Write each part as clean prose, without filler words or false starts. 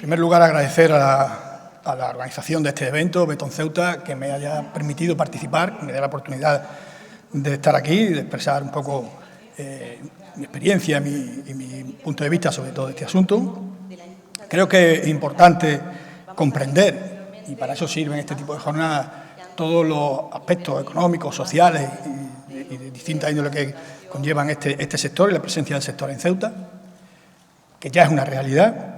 primer lugar, agradecer a la organización de este evento, Betón Ceuta, que me haya permitido participar, me dé la oportunidad de estar aquí y de expresar un poco mi experiencia y mi punto de vista sobre todo este asunto. Creo que es importante comprender, y para eso sirven este tipo de jornadas, todos los aspectos económicos, sociales y de distintas índoles que conllevan este sector y la presencia del sector en Ceuta, que ya es una realidad.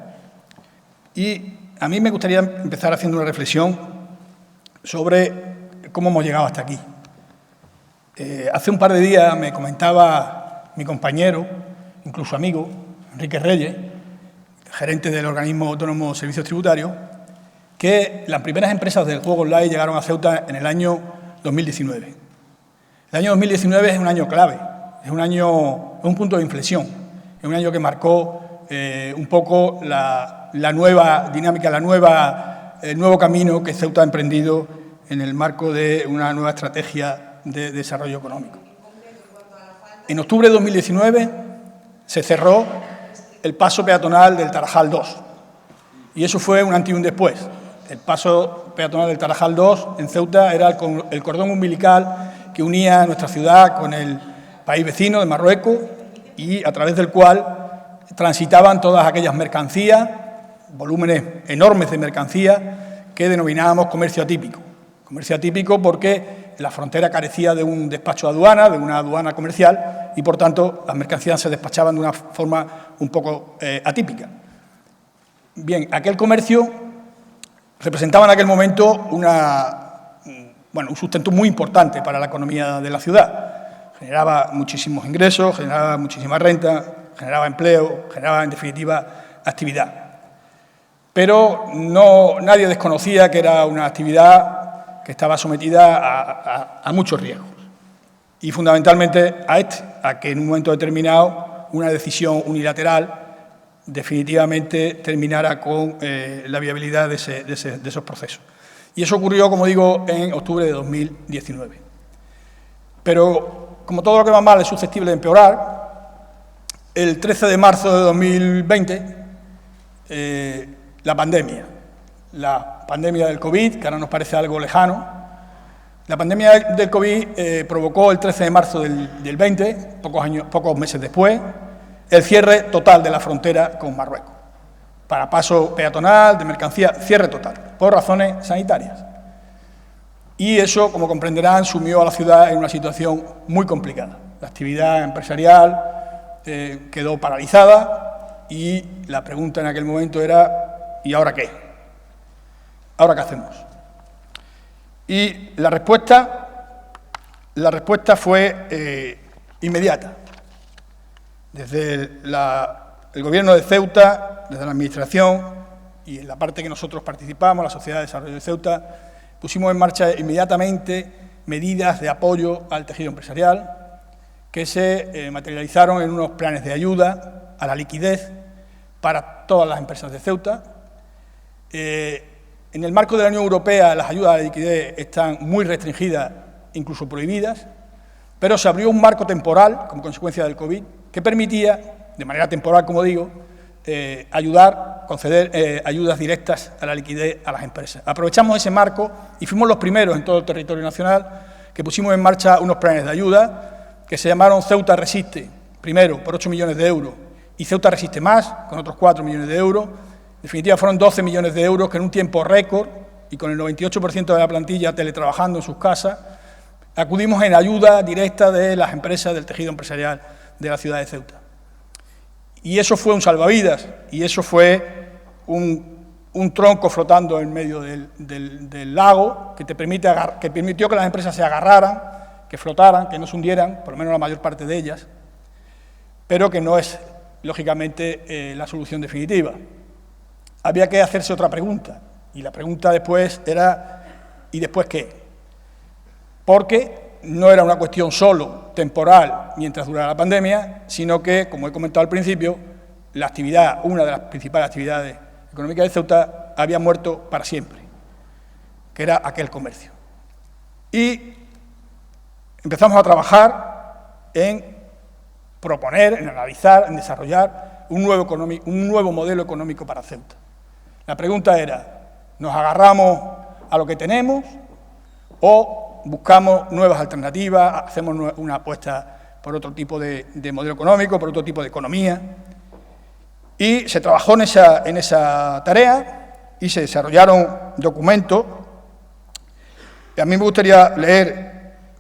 Y a mí me gustaría empezar haciendo una reflexión sobre cómo hemos llegado hasta aquí. Hace un par de días me comentaba mi compañero, incluso amigo, Enrique Reyes, gerente del organismo autónomo de servicios tributarios, que las primeras empresas del juego online llegaron a Ceuta en el año 2019. El año 2019 es un año clave, es un punto de inflexión, es un año que marcó un poco la nueva dinámica, el nuevo camino que Ceuta ha emprendido en el marco de una nueva estrategia de desarrollo económico. En octubre de 2019 se cerró el paso peatonal del Tarajal 2 y eso fue un antes y un después. El paso peatonal del Tarajal 2 en Ceuta era el cordón umbilical que unía nuestra ciudad con el país vecino de Marruecos y a través del cual transitaban todas aquellas mercancías, volúmenes enormes de mercancías que denominábamos comercio atípico. Comercio atípico porque la frontera carecía de un despacho de aduana, de una aduana comercial, y por tanto las mercancías se despachaban de una forma un poco atípica. Bien, aquel comercio representaba en aquel momento un sustento muy importante para la economía de la ciudad. Generaba muchísimos ingresos, generaba muchísima renta, generaba empleo, generaba en definitiva actividad. Pero nadie desconocía que era una actividad que estaba sometida a muchos riesgos y fundamentalmente a que en un momento determinado una decisión unilateral definitivamente terminara con la viabilidad de esos procesos. Y eso ocurrió, como digo, en octubre de 2019. Pero, como todo lo que va mal es susceptible de empeorar, el 13 de marzo de 2020, la pandemia del COVID, que ahora nos parece algo lejano, la pandemia del COVID provocó el 13 de marzo del 20, pocos meses después, el cierre total de la frontera con Marruecos. Para paso peatonal, de mercancía, cierre total, por razones sanitarias. Y eso, como comprenderán, sumió a la ciudad en una situación muy complicada. La actividad empresarial quedó paralizada y la pregunta en aquel momento era ¿y ahora qué? ¿Ahora qué hacemos? Y la respuesta fue inmediata. Desde el Gobierno de Ceuta, desde la Administración y en la parte que nosotros participamos, la Sociedad de Desarrollo de Ceuta, pusimos en marcha inmediatamente medidas de apoyo al tejido empresarial que se materializaron en unos planes de ayuda a la liquidez para todas las empresas de Ceuta. En el marco de la Unión Europea, las ayudas a la liquidez están muy restringidas, incluso prohibidas, pero se abrió un marco temporal, como consecuencia del COVID, que permitía, de manera temporal, como digo, conceder ayudas directas a la liquidez a las empresas. Aprovechamos ese marco y fuimos los primeros en todo el territorio nacional que pusimos en marcha unos planes de ayuda que se llamaron Ceuta Resiste, primero por 8 millones de euros, y Ceuta Resiste Más, con otros 4 millones de euros. En definitiva, fueron 12 millones de euros que en un tiempo récord y con el 98% de la plantilla teletrabajando en sus casas, acudimos en ayuda directa de las empresas del tejido empresarial de la ciudad de Ceuta. Y eso fue un salvavidas, y eso fue un tronco flotando en medio del lago que permitió que las empresas se agarraran, que flotaran, que no se hundieran, por lo menos la mayor parte de ellas, pero que no es, lógicamente, la solución definitiva. Había que hacerse otra pregunta, y la pregunta después era ¿y después qué? Porque no era una cuestión solo temporal mientras durara la pandemia, sino que, como he comentado al principio, una de las principales actividades económicas de Ceuta había muerto para siempre, que era aquel comercio. Y empezamos a trabajar en proponer, en analizar, en desarrollar un nuevo modelo económico para Ceuta. La pregunta era, ¿nos agarramos a lo que tenemos o buscamos nuevas alternativas, hacemos una apuesta por otro tipo de modelo económico, por otro tipo de economía? Y se trabajó en esa tarea y se desarrollaron documentos. Y a mí me gustaría leer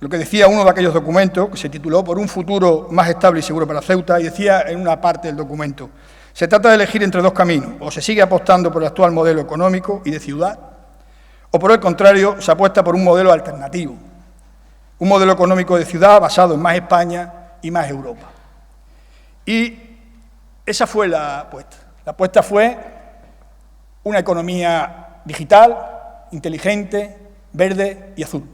lo que decía uno de aquellos documentos, que se tituló Por un futuro más estable y seguro para Ceuta, y decía en una parte del documento: se trata de elegir entre dos caminos, o se sigue apostando por el actual modelo económico y de ciudad, o por el contrario, se apuesta por un modelo alternativo, un modelo económico de ciudad basado en más España y más Europa. Y esa fue la apuesta. La apuesta fue una economía digital, inteligente, verde y azul.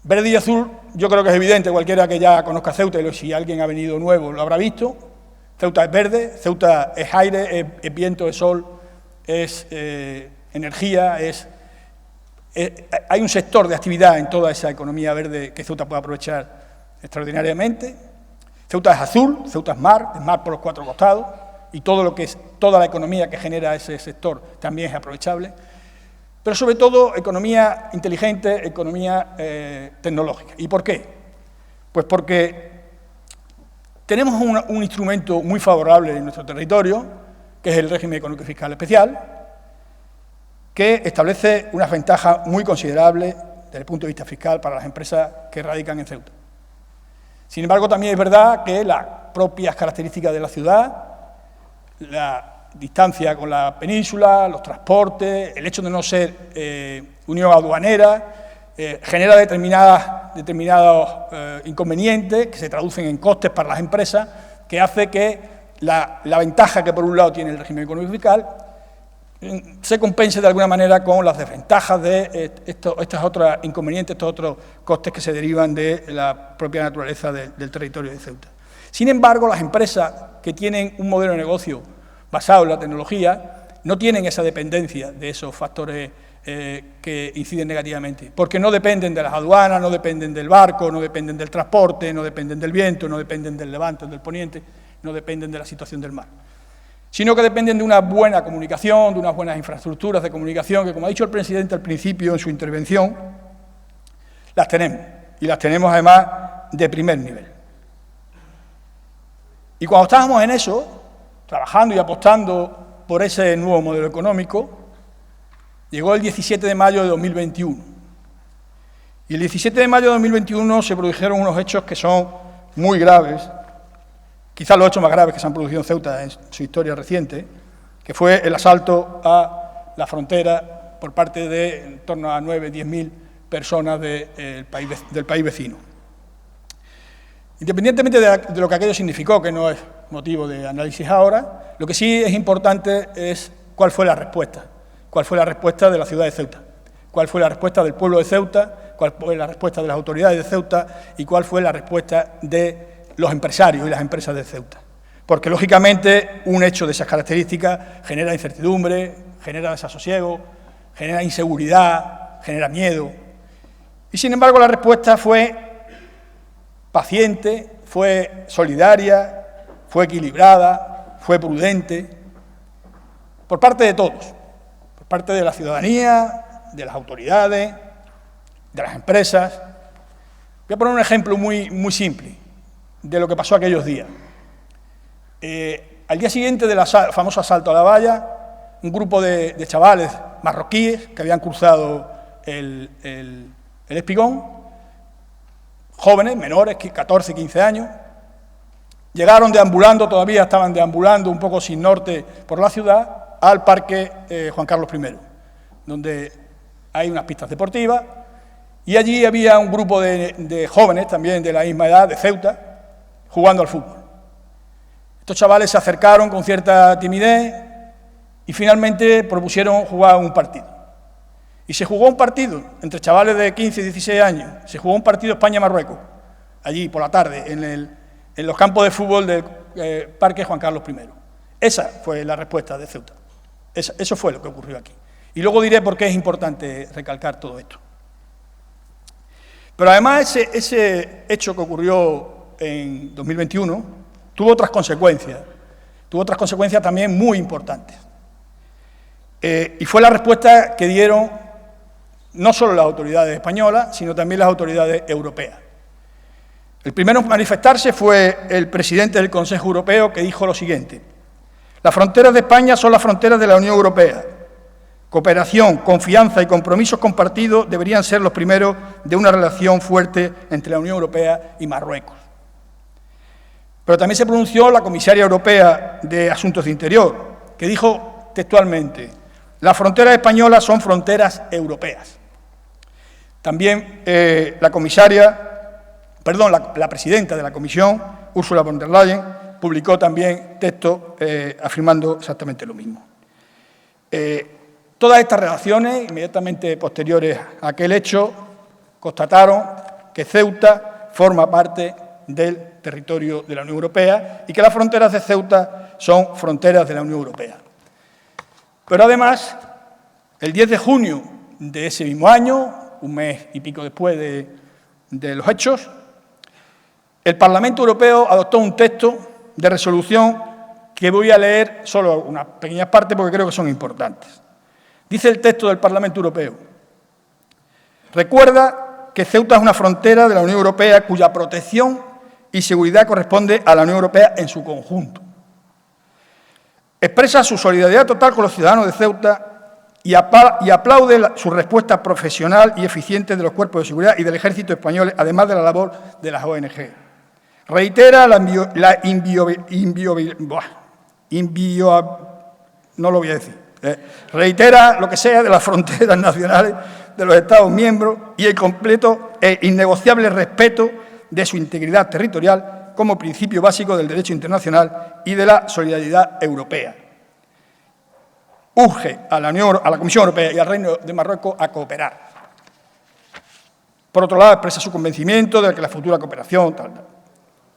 Verde y azul, yo creo que es evidente, cualquiera que ya conozca Ceuta, y si alguien ha venido nuevo lo habrá visto. Ceuta es verde, Ceuta es aire, es viento, es sol, es energía, hay un sector de actividad en toda esa economía verde que Ceuta puede aprovechar extraordinariamente. Ceuta es azul, Ceuta es mar por los cuatro costados, y todo lo que es toda la economía que genera ese sector también es aprovechable. Pero sobre todo economía inteligente, economía tecnológica. ¿Y por qué? Pues porque tenemos un instrumento muy favorable en nuestro territorio, que es el régimen económico y fiscal especial, que establece unas ventajas muy considerables desde el punto de vista fiscal para las empresas que radican en Ceuta. Sin embargo, también es verdad que las propias características de la ciudad, la distancia con la península, los transportes, el hecho de no ser unión aduanera, genera determinados inconvenientes que se traducen en costes para las empresas, que hace que la ventaja que por un lado tiene el régimen económico fiscal se compense de alguna manera con las desventajas de estos otros inconvenientes, estos otros costes que se derivan de la propia naturaleza del territorio de Ceuta. Sin embargo, las empresas que tienen un modelo de negocio basado en la tecnología no tienen esa dependencia de esos factores que inciden negativamente, porque no dependen de las aduanas, no dependen del barco, no dependen del transporte, no dependen del viento, no dependen del levante o del poniente, no dependen de la situación del mar, sino que dependen de una buena comunicación, de unas buenas infraestructuras de comunicación, que, como ha dicho el presidente al principio en su intervención, las tenemos, y las tenemos además de primer nivel. Y cuando estábamos en eso, trabajando y apostando por ese nuevo modelo económico, llegó el 17 de mayo de 2021. Y el 17 de mayo de 2021 se produjeron unos hechos que son muy graves, quizás los hechos más graves que se han producido en Ceuta en su historia reciente, que fue el asalto a la frontera por parte de en torno a 9.000-10.000 personas del país vecino. Independientemente de lo que aquello significó, que no es motivo de análisis ahora, lo que sí es importante es cuál fue la respuesta. Cuál fue la respuesta de la ciudad de Ceuta, cuál fue la respuesta del pueblo de Ceuta, cuál fue la respuesta de las autoridades de Ceuta y cuál fue la respuesta de los empresarios y las empresas de Ceuta. Porque, lógicamente, un hecho de esas características genera incertidumbre, genera desasosiego, genera inseguridad, genera miedo. Y, sin embargo, la respuesta fue paciente, fue solidaria, fue equilibrada, fue prudente, por parte de todos. Parte de la ciudadanía, de las autoridades, de las empresas. Voy a poner un ejemplo muy simple de lo que pasó aquellos días. Al día siguiente del famoso asalto a la valla, un grupo de chavales marroquíes que habían cruzado el Espigón, jóvenes, menores, 14, 15 años, llegaron deambulando, todavía estaban deambulando un poco sin norte por la ciudad, al Parque Juan Carlos I, donde hay unas pistas deportivas, y allí había un grupo de jóvenes, también de la misma edad, de Ceuta, jugando al fútbol. Estos chavales se acercaron con cierta timidez y finalmente propusieron jugar un partido. Y se jugó un partido entre chavales de 15 y 16 años, se jugó un partido España-Marruecos, allí por la tarde, en los campos de fútbol del Parque Juan Carlos I. Esa fue la respuesta de Ceuta. Eso fue lo que ocurrió aquí. Y luego diré por qué es importante recalcar todo esto. Pero además ese hecho que ocurrió en 2021 tuvo otras consecuencias también muy importantes. Y fue la respuesta que dieron no solo las autoridades españolas, sino también las autoridades europeas. El primero en manifestarse fue el presidente del Consejo Europeo, que dijo lo siguiente: las fronteras de España son las fronteras de la Unión Europea. Cooperación, confianza y compromisos compartidos deberían ser los primeros de una relación fuerte entre la Unión Europea y Marruecos. Pero también se pronunció la comisaria europea de Asuntos de Interior, que dijo textualmente: las fronteras españolas son fronteras europeas. También la presidenta de la Comisión, Ursula von der Leyen, publicó también texto afirmando exactamente lo mismo. Todas estas relaciones, inmediatamente posteriores a aquel hecho, constataron que Ceuta forma parte del territorio de la Unión Europea y que las fronteras de Ceuta son fronteras de la Unión Europea. Pero además, el 10 de junio de ese mismo año, un mes y pico después de los hechos, el Parlamento Europeo adoptó un texto de resolución que voy a leer solo unas pequeñas partes porque creo que son importantes. Dice el texto del Parlamento Europeo: recuerda que Ceuta es una frontera de la Unión Europea cuya protección y seguridad corresponde a la Unión Europea en su conjunto. Expresa su solidaridad total con los ciudadanos de Ceuta y aplaude su respuesta profesional y eficiente de los cuerpos de seguridad y del ejército español, además de la labor de las ONG. Reitera reitera lo que sea de las fronteras nacionales de los Estados miembros y el completo e innegociable respeto de su integridad territorial como principio básico del derecho internacional y de la solidaridad europea. Urge a la Comisión Europea y al Reino de Marruecos a cooperar. Por otro lado, expresa su convencimiento de que la futura cooperación...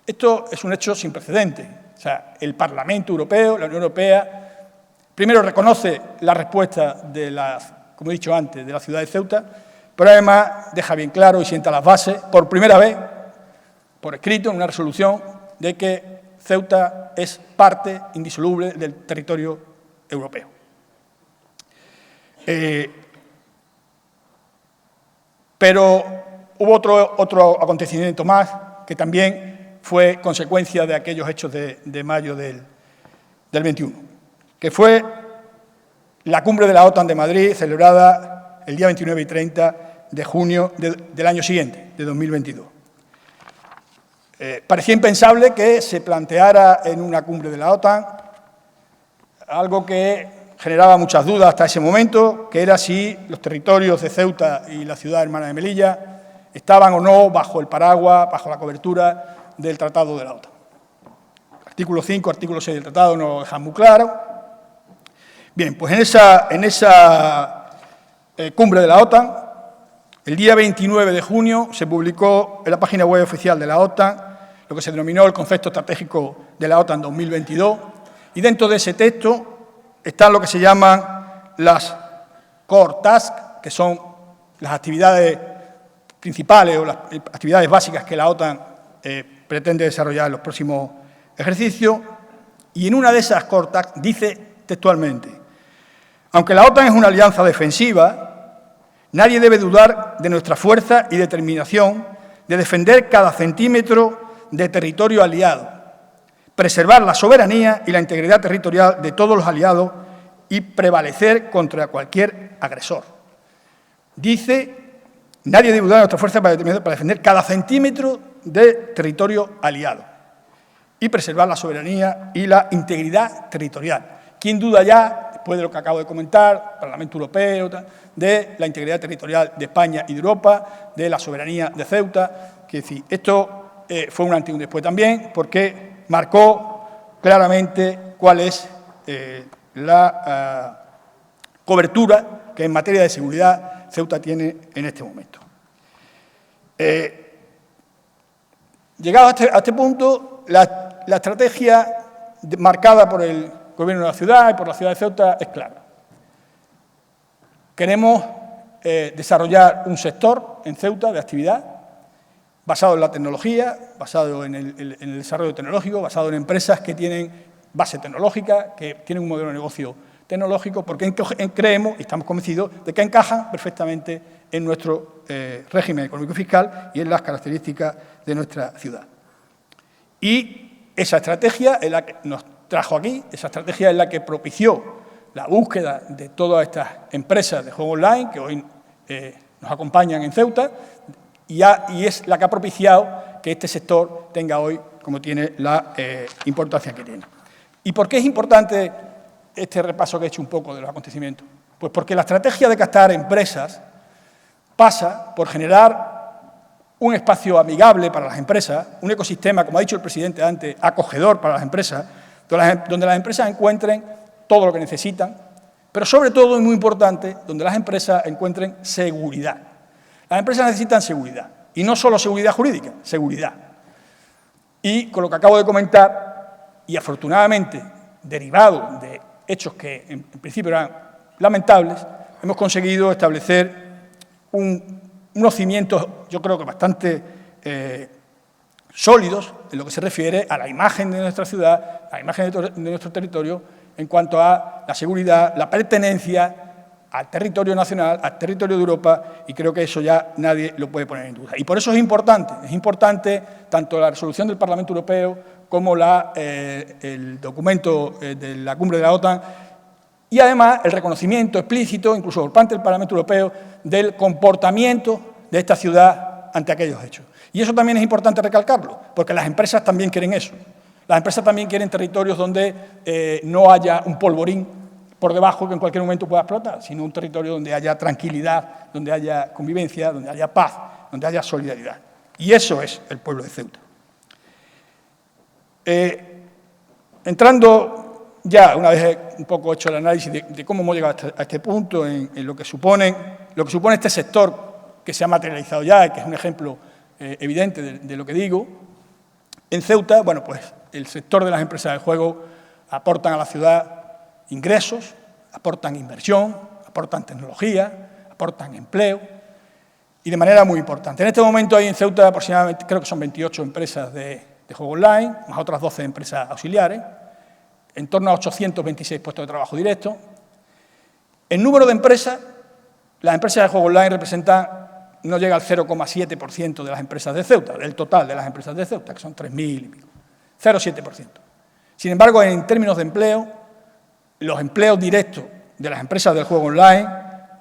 Esto es un hecho sin precedentes. O sea, el Parlamento Europeo, la Unión Europea, primero reconoce la respuesta de como he dicho antes, de la ciudad de Ceuta, pero además deja bien claro y sienta las bases, por primera vez, por escrito, en una resolución, de que Ceuta es parte indisoluble del territorio europeo. Pero hubo otro acontecimiento más que también fue consecuencia de aquellos hechos de mayo del 21, que fue la cumbre de la OTAN de Madrid, celebrada el día 29 y 30 de junio del año siguiente, de 2022. Parecía impensable que se planteara en una cumbre de la OTAN algo que generaba muchas dudas hasta ese momento, que era si los territorios de Ceuta y la ciudad hermana de Melilla estaban o no bajo el paraguas, bajo la cobertura del Tratado de la OTAN. Artículo 5, artículo 6 del Tratado nos lo dejan muy claro. Bien, pues en esa cumbre de la OTAN, el día 29 de junio se publicó en la página web oficial de la OTAN lo que se denominó el Concepto Estratégico de la OTAN 2022, y dentro de ese texto están lo que se llaman las Core Tasks, que son las actividades principales o las actividades básicas que la OTAN pretende desarrollar en los próximos ejercicios, y en una de esas Core Tasks dice textualmente: aunque la OTAN es una alianza defensiva, nadie debe dudar de nuestra fuerza y determinación de defender cada centímetro de territorio aliado, preservar la soberanía y la integridad territorial de todos los aliados y prevalecer contra cualquier agresor. Dice: nadie debe dudar de nuestra fuerza para defender cada centímetro de territorio aliado y preservar la soberanía y la integridad territorial. ¿Quién duda ya, después de lo que acabo de comentar, Parlamento Europeo, de la integridad territorial de España y de Europa, de la soberanía de Ceuta? Que decir, esto fue un antes y un después también, porque marcó claramente cuál es la cobertura que en materia de seguridad Ceuta tiene en este momento. Llegado a este punto, la estrategia marcada por el Gobierno de la ciudad y por la ciudad de Ceuta es clara. Queremos desarrollar un sector en Ceuta de actividad basado en la tecnología, basado en el desarrollo tecnológico, basado en empresas que tienen base tecnológica, que tienen un modelo de negocio tecnológicos porque creemos y estamos convencidos de que encajan perfectamente en nuestro régimen económico y fiscal y en las características de nuestra ciudad. Y esa estrategia es la que nos trajo aquí, esa estrategia es la que propició la búsqueda de todas estas empresas de juego online que hoy nos acompañan en Ceuta y es la que ha propiciado que este sector tenga hoy, como tiene, la importancia que tiene. ¿Y por qué es importante este repaso que he hecho un poco de los acontecimientos? Pues porque la estrategia de captar empresas pasa por generar un espacio amigable para las empresas, un ecosistema, como ha dicho el presidente antes, acogedor para las empresas, donde las empresas encuentren todo lo que necesitan, pero sobre todo, y muy importante, donde las empresas encuentren seguridad. Las empresas necesitan seguridad, y no solo seguridad jurídica, seguridad. Y con lo que acabo de comentar, y afortunadamente derivado de hechos que en principio eran lamentables, hemos conseguido establecer unos cimientos, yo creo que bastante sólidos en lo que se refiere a la imagen de nuestra ciudad, a la imagen de nuestro territorio, en cuanto a la seguridad, la pertenencia al territorio nacional, al territorio de Europa, y creo que eso ya nadie lo puede poner en duda. Y por eso es importante tanto la resolución del Parlamento Europeo como el documento de la cumbre de la OTAN, y además el reconocimiento explícito, incluso por parte del Parlamento Europeo, del comportamiento de esta ciudad ante aquellos hechos. Y eso también es importante recalcarlo, porque las empresas también quieren eso. Las empresas también quieren territorios donde no haya un polvorín por debajo que en cualquier momento pueda explotar, sino un territorio donde haya tranquilidad, donde haya convivencia, donde haya paz, donde haya solidaridad. Y eso es el pueblo de Ceuta. Entrando ya, una vez un poco hecho el análisis de cómo hemos llegado a este punto, en lo que supone este sector que se ha materializado ya, y que es un ejemplo evidente de lo que digo, en Ceuta, bueno, pues el sector de las empresas de juego aportan a la ciudad ingresos, aportan inversión, aportan tecnología, aportan empleo, y de manera muy importante. En este momento hay en Ceuta aproximadamente, creo que son 28 empresas de juego online, más otras 12 empresas auxiliares, en torno a 826 puestos de trabajo directos. El número de empresas, las empresas de juego online representan, no llega al 0,7% de las empresas de Ceuta, del total de las empresas de Ceuta, que son 3.000 y pico, 0,7%. Sin embargo, en términos de empleo, los empleos directos de las empresas del juego online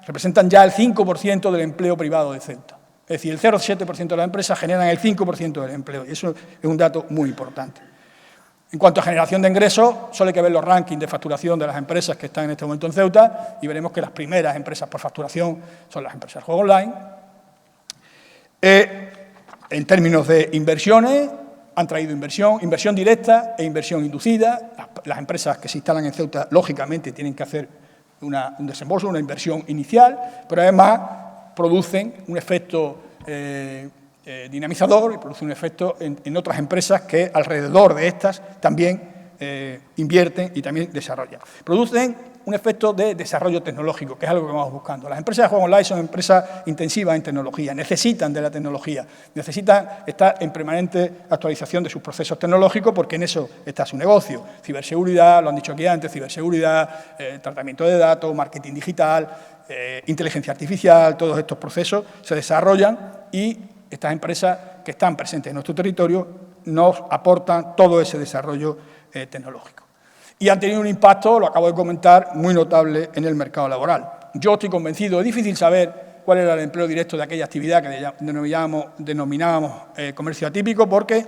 representan ya el 5% del empleo privado de Ceuta. Es decir, el 0,7% de las empresas generan el 5% del empleo, y eso es un dato muy importante. En cuanto a generación de ingresos, solo hay que ver los rankings de facturación de las empresas que están en este momento en Ceuta y veremos que las primeras empresas por facturación son las empresas del juego online. En términos de inversiones, han traído inversión directa e inversión inducida. Las empresas que se instalan en Ceuta, lógicamente, tienen que hacer un desembolso, una inversión inicial, pero además producen un efecto dinamizador y producen un efecto en otras empresas que alrededor de estas también invierten y también desarrollan. Producen un efecto de desarrollo tecnológico, que es algo que vamos buscando. Las empresas de juego online son empresas intensivas en tecnología, necesitan de la tecnología, necesitan estar en permanente actualización de sus procesos tecnológicos porque en eso está su negocio. Ciberseguridad, lo han dicho aquí antes, ciberseguridad, tratamiento de datos, marketing digital, inteligencia artificial, todos estos procesos se desarrollan y estas empresas que están presentes en nuestro territorio nos aportan todo ese desarrollo tecnológico. Y han tenido un impacto, lo acabo de comentar, muy notable en el mercado laboral. Yo estoy convencido, es difícil saber cuál era el empleo directo de aquella actividad que denominábamos comercio atípico, porque,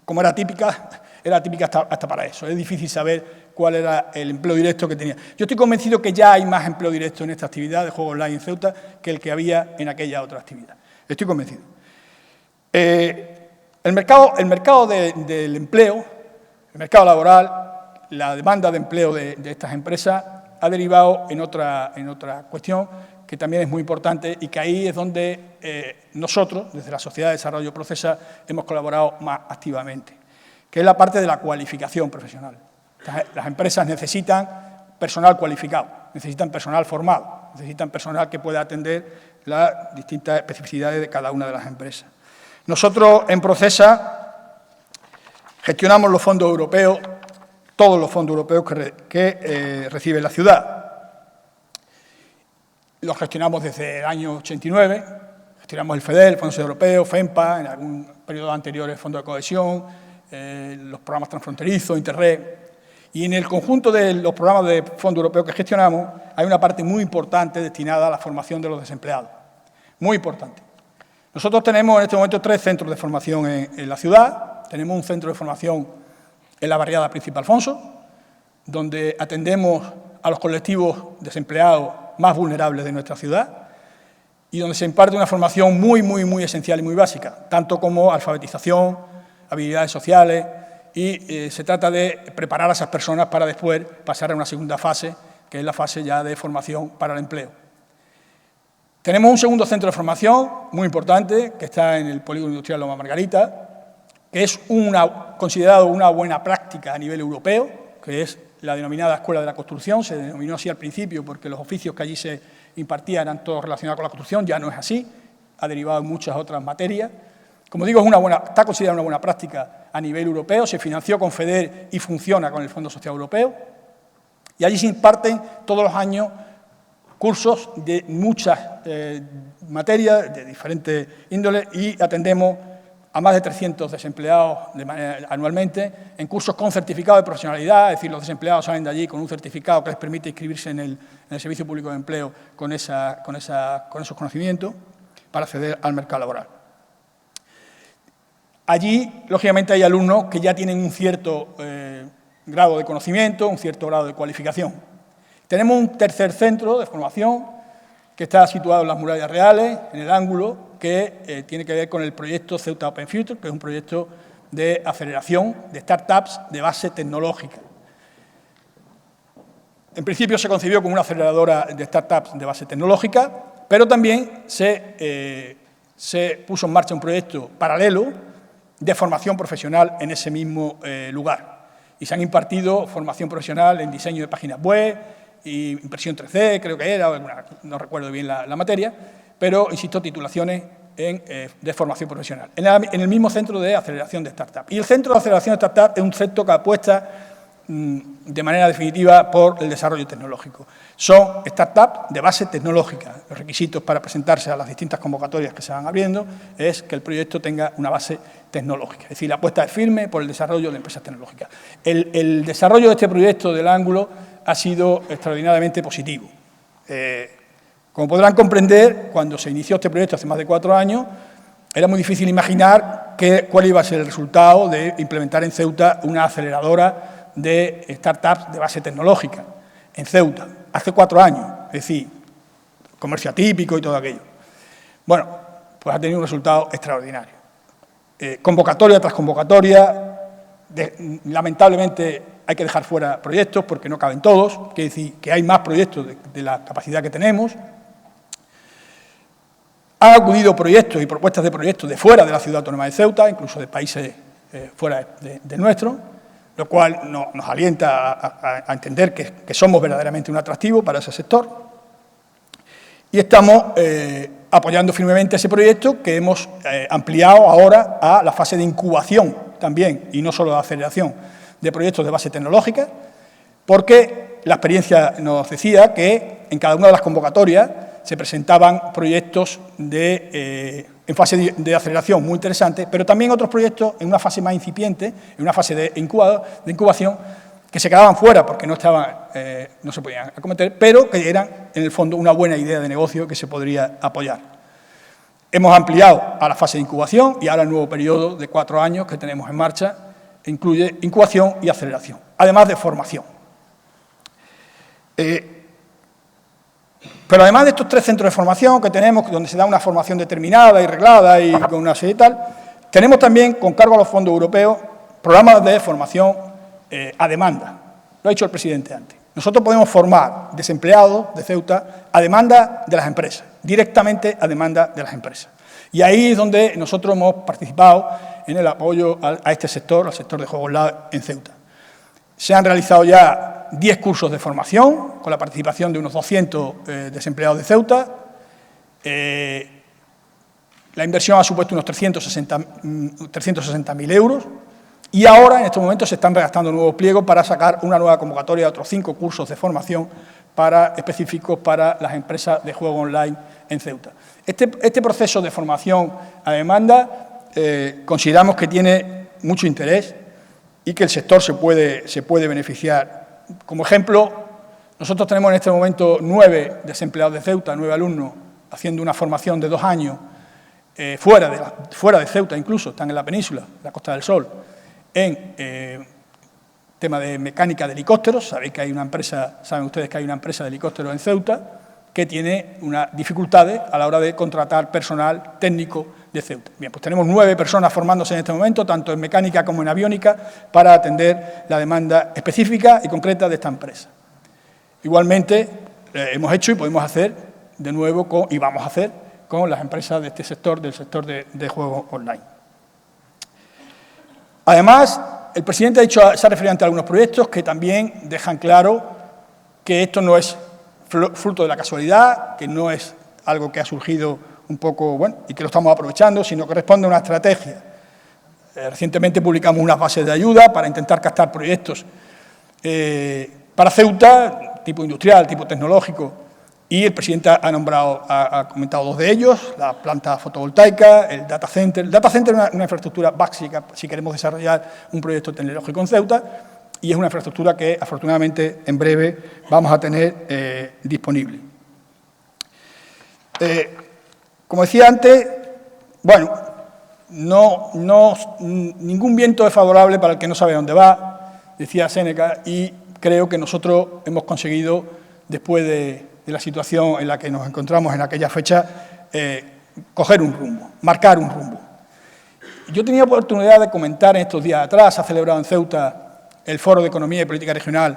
como era típica hasta para eso. Es difícil saber cuál era el empleo directo que tenía. Yo estoy convencido que ya hay más empleo directo en esta actividad de juego online en Ceuta que el que había en aquella otra actividad. Estoy convencido. El mercado del empleo, el mercado laboral, la demanda de empleo de estas empresas ha derivado en otra cuestión que también es muy importante y que ahí es donde nosotros, desde la Sociedad de Desarrollo Procesa, hemos colaborado más activamente, que es la parte de la cualificación profesional. Las empresas necesitan personal cualificado, necesitan personal formado, necesitan personal que pueda atender las distintas especificidades de cada una de las empresas. Nosotros en Procesa gestionamos los fondos europeos todos los fondos europeos que recibe la ciudad. Los gestionamos desde el año 89, gestionamos el FEDER, el Fondo Social Europeo, FEMPA, en algún periodo anterior el Fondo de Cohesión, los programas transfronterizos, Interreg. Y en el conjunto de los programas de Fondo Europeo que gestionamos hay una parte muy importante destinada a la formación de los desempleados. Muy importante. Nosotros tenemos en este momento 3 centros de formación en la ciudad. Tenemos un centro de formación en la barriada Príncipe Alfonso, donde atendemos a los colectivos desempleados más vulnerables de nuestra ciudad y donde se imparte una formación muy esencial y muy básica, tanto como alfabetización, habilidades sociales, y se trata de preparar a esas personas para después pasar a una segunda fase, que es la fase ya de formación para el empleo. Tenemos un segundo centro de formación muy importante, que está en el Polígono Industrial Loma Margarita, que es considerado una buena práctica a nivel europeo, que es la denominada Escuela de la Construcción. Se denominó así al principio porque los oficios que allí se impartían eran todos relacionados con la construcción, ya no es así, ha derivado en muchas otras materias. Como digo, está considerada una buena práctica a nivel europeo, se financió con FEDER y funciona con el Fondo Social Europeo, y allí se imparten todos los años cursos de muchas materias, de diferentes índoles, y atendemos a más de 300 desempleados anualmente en cursos con certificado de profesionalidad, es decir, los desempleados salen de allí con un certificado que les permite inscribirse en el Servicio Público de Empleo con esos conocimientos para acceder al mercado laboral. Allí, lógicamente, hay alumnos que ya tienen un cierto grado de conocimiento, un cierto grado de cualificación. Tenemos un tercer centro de formación que está situado en las Murallas Reales, en el ángulo, que tiene que ver con el proyecto Ceuta Open Future, que es un proyecto de aceleración de startups de base tecnológica. En principio se concibió como una aceleradora de startups de base tecnológica, pero también se puso en marcha un proyecto paralelo de formación profesional en ese mismo lugar. Y se han impartido formación profesional en diseño de páginas web y impresión 3D, creo que era, no recuerdo bien la materia, pero, insisto, titulaciones de formación profesional, en el mismo centro de aceleración de startup. Y el centro de aceleración de startup es un centro que apuesta de manera definitiva por el desarrollo tecnológico. Son startups de base tecnológica. Los requisitos para presentarse a las distintas convocatorias que se van abriendo es que el proyecto tenga una base tecnológica. Es decir, la apuesta es firme por el desarrollo de empresas tecnológicas. El desarrollo de este proyecto del ángulo ha sido extraordinariamente positivo. Como podrán comprender, cuando se inició este proyecto hace más de 4 años, era muy difícil imaginar cuál iba a ser el resultado de implementar en Ceuta una aceleradora de startups de base tecnológica en Ceuta, hace 4 años, es decir, comercio atípico y todo aquello. Bueno, pues ha tenido un resultado extraordinario. Convocatoria tras convocatoria, lamentablemente hay que dejar fuera proyectos porque no caben todos, quiere decir que hay más proyectos de la capacidad que tenemos. Han acudido proyectos y propuestas de proyectos de fuera de la Ciudad Autónoma de Ceuta, incluso de países fuera de nuestro, lo cual nos alienta a entender que somos verdaderamente un atractivo para ese sector. Y estamos apoyando firmemente ese proyecto que hemos ampliado ahora a la fase de incubación también, y no solo de aceleración, de proyectos de base tecnológica, porque la experiencia nos decía que en cada una de las convocatorias se presentaban proyectos en fase de aceleración muy interesantes, pero también otros proyectos en una fase más incipiente, en una fase de incubación, que se quedaban fuera porque no se podían acometer, pero que eran, en el fondo, una buena idea de negocio que se podría apoyar. Hemos ampliado a la fase de incubación y ahora el nuevo periodo de 4 años que tenemos en marcha incluye incubación y aceleración, además de formación. Pero además de estos 3 centros de formación que tenemos, donde se da una formación determinada y reglada y con una serie y tal, tenemos también, con cargo a los fondos europeos, programas de formación a demanda. Lo ha dicho el presidente antes. Nosotros podemos formar desempleados de Ceuta a demanda de las empresas, directamente a demanda de las empresas. Y ahí es donde nosotros hemos participado en el apoyo a este sector, al sector de Juegos Lab en Ceuta. Se han realizado ya 10 cursos de formación, con la participación de unos 200 desempleados de Ceuta. La inversión ha supuesto unos 360.000 euros Y ahora, en estos momentos, se están redactando nuevos pliegos para sacar una nueva convocatoria de otros 5 cursos de formación específicos para las empresas de juego online en Ceuta. Este proceso de formación a demanda consideramos que tiene mucho interés y que el sector se puede beneficiar. Como ejemplo, nosotros tenemos en este momento 9 desempleados de Ceuta, 9 alumnos, haciendo una formación de 2 años fuera de Ceuta incluso, están en la península, la Costa del Sol, en tema de mecánica de helicópteros. Saben ustedes que hay una empresa de helicópteros en Ceuta que tiene unas dificultades a la hora de contratar personal técnico de Ceuta. Bien, pues tenemos 9 personas formándose en este momento, tanto en mecánica como en aviónica, para atender la demanda específica y concreta de esta empresa. Igualmente, hemos hecho y podemos hacer de nuevo y vamos a hacer con las empresas de este sector, del sector de juegos online. Además, el presidente se ha referido ante algunos proyectos que también dejan claro que esto no es fruto de la casualidad, que no es algo que ha surgido un poco, y que lo estamos aprovechando, sino que responde a una estrategia. Recientemente publicamos unas bases de ayuda para intentar captar proyectos para Ceuta, tipo industrial, tipo tecnológico, y el presidente ha comentado 2 de ellos, la planta fotovoltaica, el data center. El data center es una infraestructura básica si queremos desarrollar un proyecto tecnológico en Ceuta, y es una infraestructura que, afortunadamente, en breve vamos a tener disponible. Como decía antes, ningún viento es favorable para el que no sabe dónde va, decía Séneca, y creo que nosotros hemos conseguido, después de la situación en la que nos encontramos en aquella fecha, coger un rumbo, marcar un rumbo. Yo tenía oportunidad de comentar en estos días atrás, se ha celebrado en Ceuta el Foro de Economía y Política Regional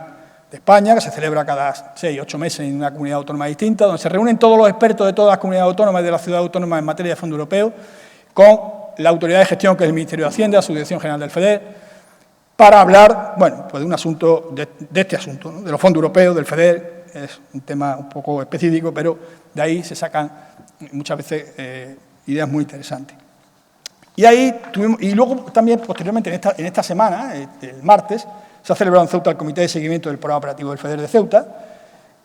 de España, que se celebra cada 6 o 8 meses en una comunidad autónoma distinta, donde se reúnen todos los expertos de todas las comunidades autónomas y de la ciudad autónoma en materia de fondos europeos, con la autoridad de gestión, que es el Ministerio de Hacienda, la Subdirección General del FEDER, para hablar, pues de un asunto, de este asunto, ¿no?, de los fondos europeos, del FEDER. Es un tema un poco específico, pero de ahí se sacan muchas veces ideas muy interesantes. Y luego también, posteriormente, en esta semana, el martes, se ha celebrado en Ceuta el Comité de Seguimiento del Programa Operativo del FEDER de Ceuta,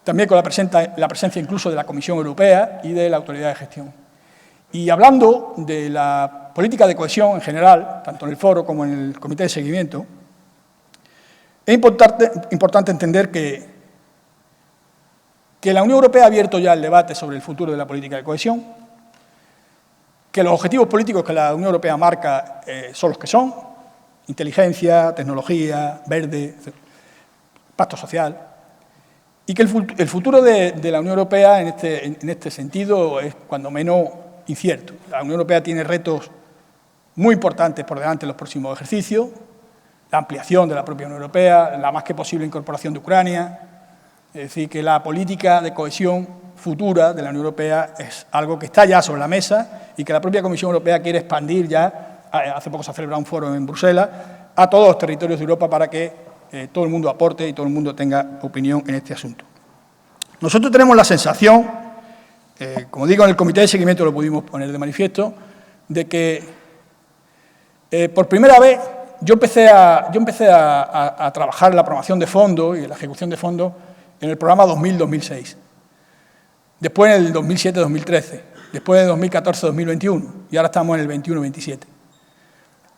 también con la presencia incluso de la Comisión Europea y de la Autoridad de Gestión. Y hablando de la política de cohesión en general, tanto en el foro como en el Comité de Seguimiento, es importante entender que la Unión Europea ha abierto ya el debate sobre el futuro de la política de cohesión, que los objetivos políticos que la Unión Europea marca son los que son: inteligencia, tecnología, verde, pacto social, y que el futuro de la Unión Europea en este sentido es cuando menos incierto. La Unión Europea tiene retos muy importantes por delante en los próximos ejercicios: la ampliación de la propia Unión Europea, la más que posible incorporación de Ucrania. Es decir, que la política de cohesión futura de la Unión Europea es algo que está ya sobre la mesa y que la propia Comisión Europea quiere expandir ya. Hace poco se ha celebrado un foro en Bruselas a todos los territorios de Europa para que todo el mundo aporte y todo el mundo tenga opinión en este asunto. Nosotros tenemos la sensación, como digo, en el Comité de Seguimiento lo pudimos poner de manifiesto, de que por primera vez yo empecé a trabajar en la programación de fondos y en la ejecución de fondos en el programa 2000-2006, después en el 2007-2013, después de 2014-2021 y ahora estamos en el 21-27.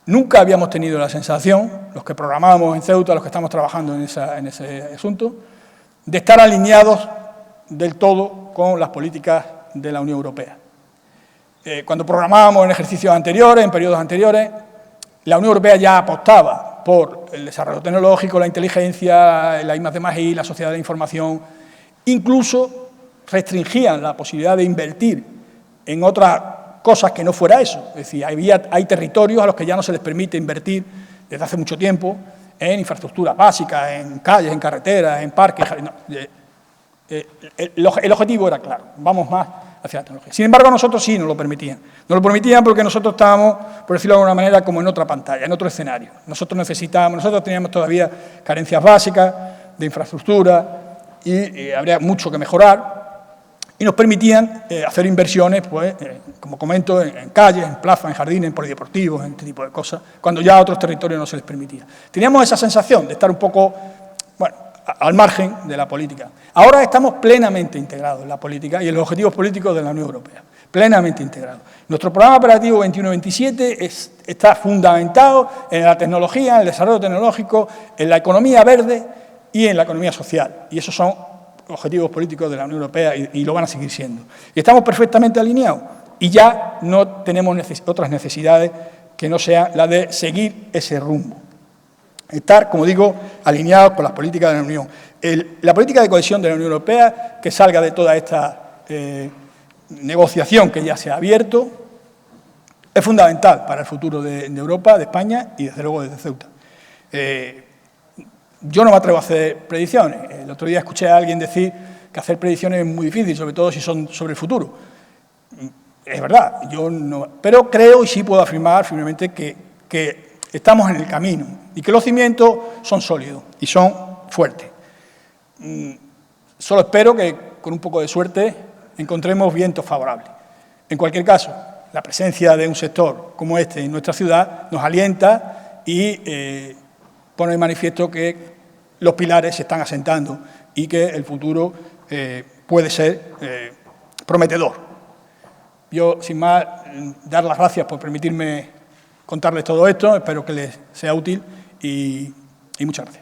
Nunca habíamos tenido la sensación, los que programábamos en Ceuta, los que estamos trabajando en ese asunto, de estar alineados del todo con las políticas de la Unión Europea. Cuando programábamos en ejercicios anteriores, en periodos anteriores, la Unión Europea ya apostaba por el desarrollo tecnológico, la inteligencia, la I+D+I, la sociedad de la información. Incluso restringían la posibilidad de invertir en otras cosas que no fuera eso. Es decir, hay territorios a los que ya no se les permite invertir desde hace mucho tiempo en infraestructuras básicas, en calles, en carreteras, en parques. El objetivo era claro, vamos más hacia la tecnología. Sin embargo, a nosotros sí nos lo permitían. Nos lo permitían porque nosotros estábamos, por decirlo de alguna manera, como en otra pantalla, en otro escenario. Nosotros teníamos todavía carencias básicas de infraestructura y habría mucho que mejorar. y nos permitían hacer inversiones, pues, como comento, en calles, en plazas, en jardines, en polideportivos, en este tipo de cosas, cuando ya a otros territorios no se les permitía. Teníamos esa sensación de estar un poco, bueno, al margen de la política. Ahora estamos plenamente integrados en la política y en los objetivos políticos de la Unión Europea, plenamente integrados. Nuestro programa operativo 21-27 está fundamentado en la tecnología, en el desarrollo tecnológico, en la economía verde y en la economía social. Y esos son objetivos políticos de la Unión Europea y lo van a seguir siendo. Y estamos perfectamente alineados y ya no tenemos otras necesidades que no sean la de seguir ese rumbo. Estar, como digo, alineados con las políticas de la Unión. La política de cohesión de la Unión Europea, que salga de toda esta negociación que ya se ha abierto, es fundamental para el futuro de Europa, de España y, desde luego, de Ceuta. Yo no me atrevo a hacer predicciones. El otro día escuché a alguien decir que hacer predicciones es muy difícil, sobre todo si son sobre el futuro. Es verdad, yo no, pero creo y sí puedo afirmar firmemente que estamos en el camino y que los cimientos son sólidos y son fuertes. Solo espero que con un poco de suerte encontremos vientos favorables. En cualquier caso, la presencia de un sector como este en nuestra ciudad nos alienta y pone de manifiesto que los pilares se están asentando y que el futuro puede ser prometedor. Yo, sin más, dar las gracias por permitirme contarles todo esto, espero que les sea útil y muchas gracias.